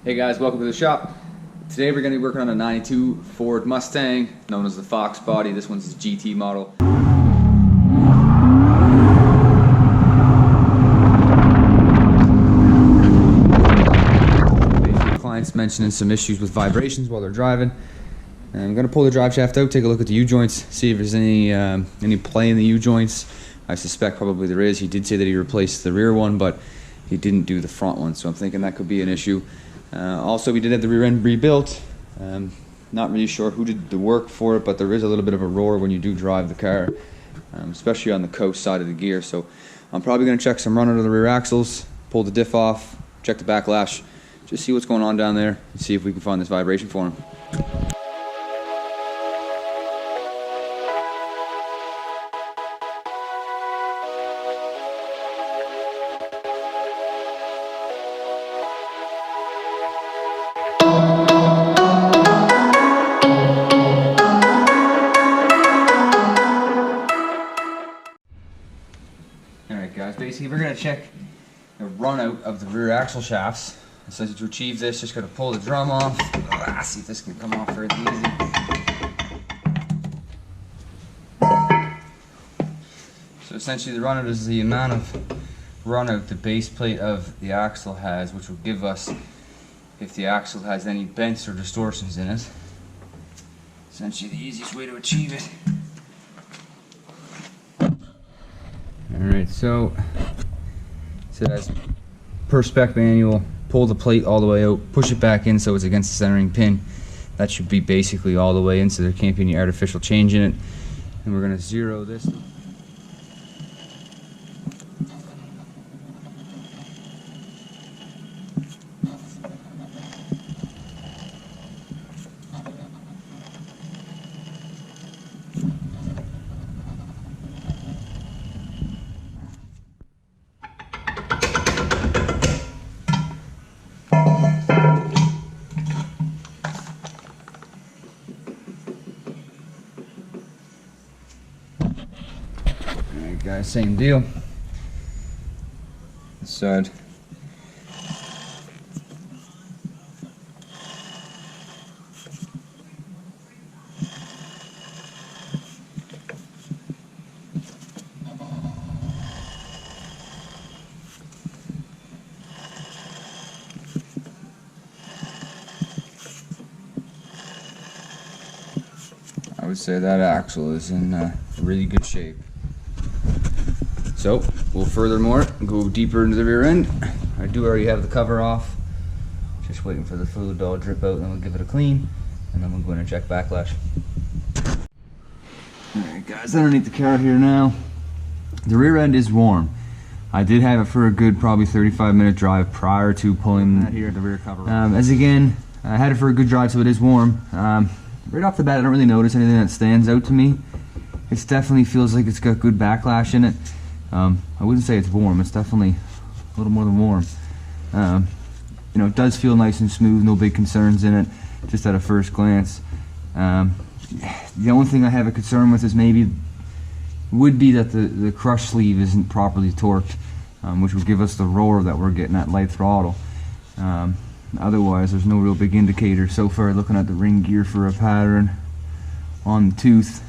Hey guys, welcome to the shop. Today we're going to be working on a 92 Ford Mustang, known as the Foxbody. This one's the GT model. Clients mentioning some issues with vibrations while they're driving. And I'm going to pull the drive shaft out, take a look at the U-joints, see if there's any play in the U-joints. I suspect probably there is. He did say that he replaced the rear one, but he didn't do the front one, so I'm thinking that could be an issue. Also, we did have the rear end rebuilt. Not really sure who did the work for it, but there is a little bit of a roar when you do drive the car, especially on the coast side of the gear. So I'm probably going to check some run under the rear axles, pull the diff off, check the backlash, just see what's going on down there, and see if we can find this vibration for him. Alright guys, basically we're going to check the run out of the rear axle shafts. So to achieve this, just got to pull the drum off. See if this can come off very easy. So essentially the run out is the amount of run out the base plate of the axle has, which will give us if the axle has any bends or distortions in it. Essentially the easiest way to achieve it. Alright, so it says per spec manual, pull the plate all the way out, push it back in so it's against the centering pin. That should be basically all the way in, so there can't be any artificial change in it. And we're going to zero this. Alright guys, same deal. This side. I would say that axle is in really good shape. So we'll furthermore go deeper into the rear end. I do already have the cover off. Just waiting for the fluid to all drip out, and then we'll give it a clean, and then we'll go in and check backlash. Alright guys, underneath the car here now. The rear end is warm. I did have it for a good probably 35-minute drive prior to pulling that here, the rear cover. As again, I had it for a good drive, so it is warm. Right off the bat, I don't really notice anything that stands out to me. It definitely feels like it's got good backlash in it. I wouldn't say it's warm, it's definitely a little more than warm. You know, it does feel nice and smooth, no big concerns in it, just at a first glance. The only thing I have a concern with is would be that the crush sleeve isn't properly torqued, which would give us the roar that we're getting at light throttle. Otherwise, there's no real big indicator so far looking at the ring gear for a pattern on the tooth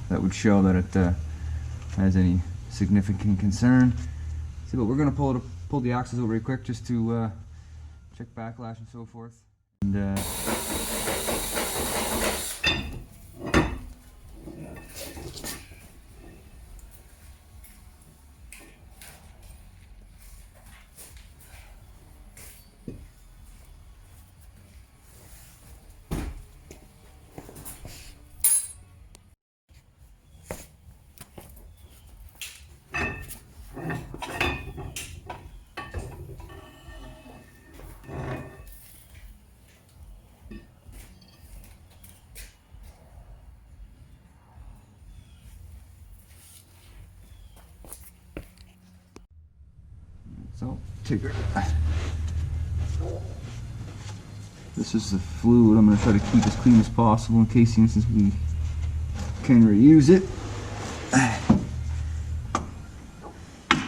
that would show that it has any significant concern. So, but we're going to pull the axles out real quick just to check backlash and so forth. And so, take her. This is the fluid. I'm going to try to keep as clean as possible in case, since we can reuse it.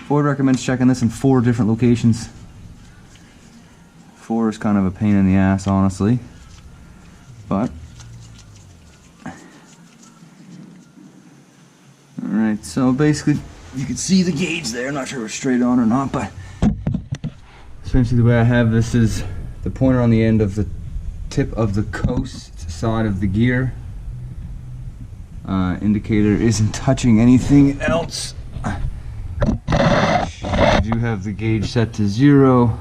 Ford recommends checking this in 4 different locations. 4 is kind of a pain in the ass, honestly. But alright, so basically you can see the gauge there. I'm not sure if it's straight on or not, but essentially the way I have this is the pointer on the end of the tip of the coast side of the gear. Indicator isn't touching anything else. I do have the gauge set to 0,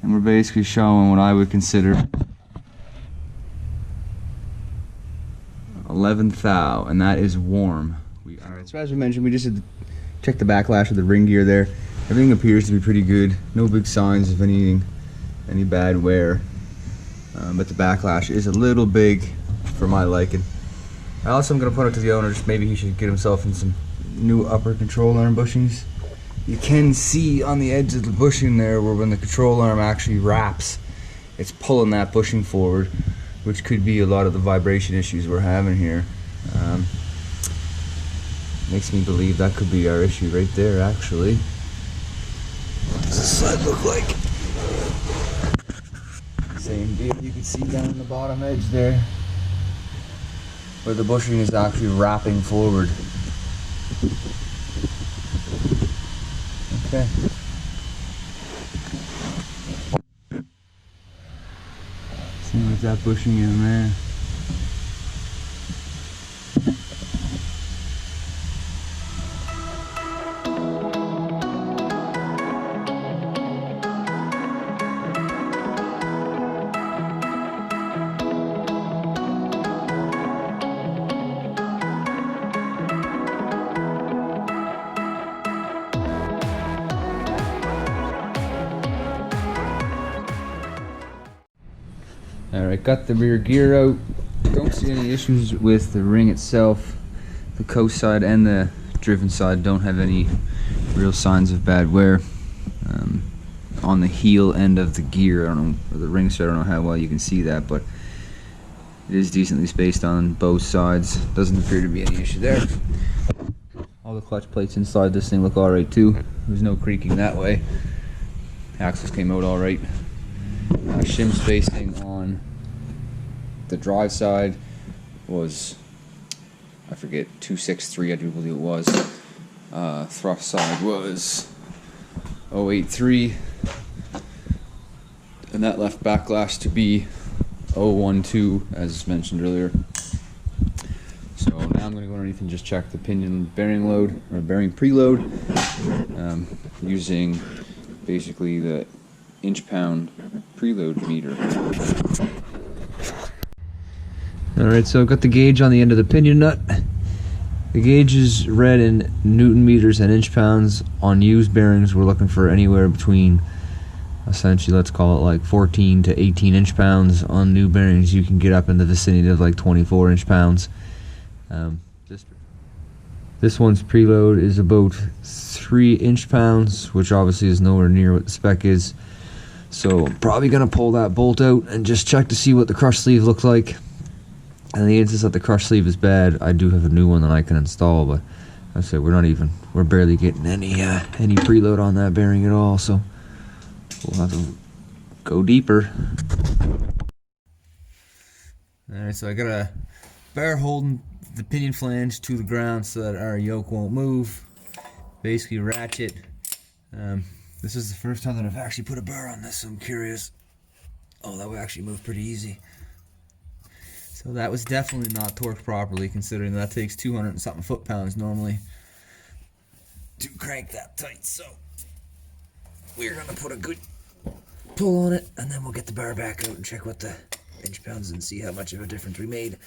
and we're basically showing what I would consider 11 thou, and that is warm. Alright, so as we mentioned, we just had to check the backlash of the ring gear there. Everything appears to be pretty good. No big signs of any bad wear, but the backlash is a little big for my liking. I also am going to put it to the owner, just maybe he should get himself in some new upper control arm bushings. You can see on the edge of the bushing there where when the control arm actually wraps, it's pulling that bushing forward, which could be a lot of the vibration issues we're having here. Makes me believe that could be our issue right there, actually. What does the sled look like? Same deal, you can see down the bottom edge there where the bushing is actually wrapping forward. Okay. See what's that bushing in there. Alright, got the rear gear out. Don't see any issues with the ring itself. The coast side and the driven side don't have any real signs of bad wear. On the heel end of the gear, I don't know, or the ring side, I don't know how well you can see that, but it is decently spaced on both sides. Doesn't appear to be any issue there. All the clutch plates inside this thing look alright too. There's no creaking that way. Axles came out alright. Shim spacing on the drive side was, I forget, 263, I do believe it was. Thrust side was 083, and that left backlash to be 012, as mentioned earlier. So now I'm going to go underneath and just check the pinion bearing load, or bearing preload, using basically the inch-pound preload meter. Alright, so I've got the gauge on the end of the pinion nut. The gauge is read in Newton meters and inch pounds. On used bearings, we're looking for anywhere between, essentially, let's call it like 14 to 18 inch pounds. On new bearings, you can get up in the vicinity of like 24 inch pounds. This one's preload is about 3 inch pounds, which obviously is nowhere near what the spec is. So I'm probably going to pull that bolt out and just check to see what the crush sleeve looks like. And in the instance that the crush sleeve is bad, I do have a new one that I can install, but I say we're barely getting any preload on that bearing at all, so we'll have to go deeper. Alright, so I got a bar holding the pinion flange to the ground so that our yoke won't move. Basically ratchet. This is the first time that I've actually put a bar on this, so I'm curious. Oh, that would actually move pretty easy. So that was definitely not torqued properly, considering that takes 200 and something foot-pounds normally to crank that tight. So we're gonna put a good pull on it, and then we'll get the bar back out and check what the inch pounds and see how much of a difference we made.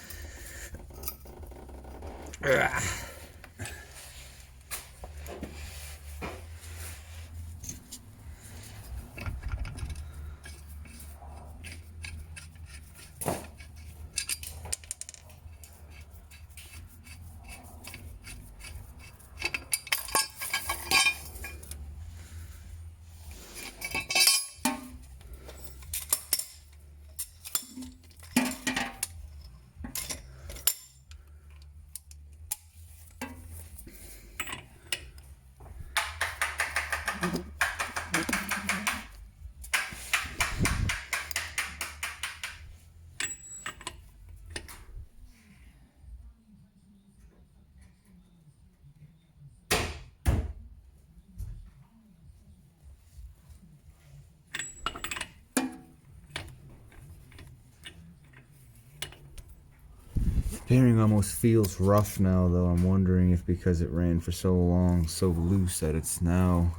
Bearing almost feels rough now, though. I'm wondering if because it ran for so long, so loose, that it's now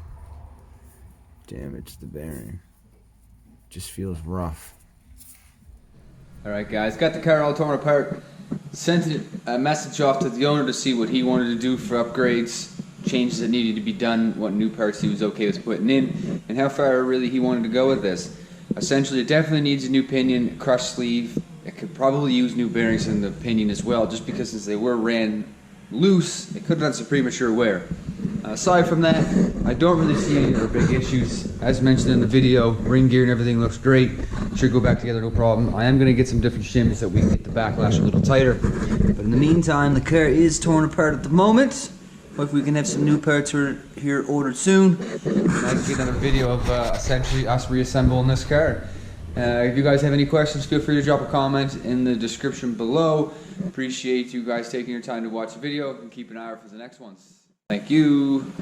damaged the bearing. Just feels rough. Alright guys, got the car all torn apart. Sent a message off to the owner to see what he wanted to do for upgrades, changes that needed to be done, what new parts he was okay with putting in, and how far really he wanted to go with this. Essentially, it definitely needs a new pinion, crushed sleeve. It could probably use new bearings in the pinion as well, just because since they were ran loose, it could have done some premature wear. Aside from that, I don't really see any other big issues. As mentioned in the video, ring gear and everything looks great. Should go back together, no problem. I am going to get some different shims that we can get the backlash a little tighter. But in the meantime, the car is torn apart at the moment. Hopefully we can have some new parts here ordered soon. And I can get another video of essentially us reassembling this car. If you guys have any questions, feel free to drop a comment in the description below. Appreciate you guys taking your time to watch the video, and keep an eye out for the next ones. Thank you.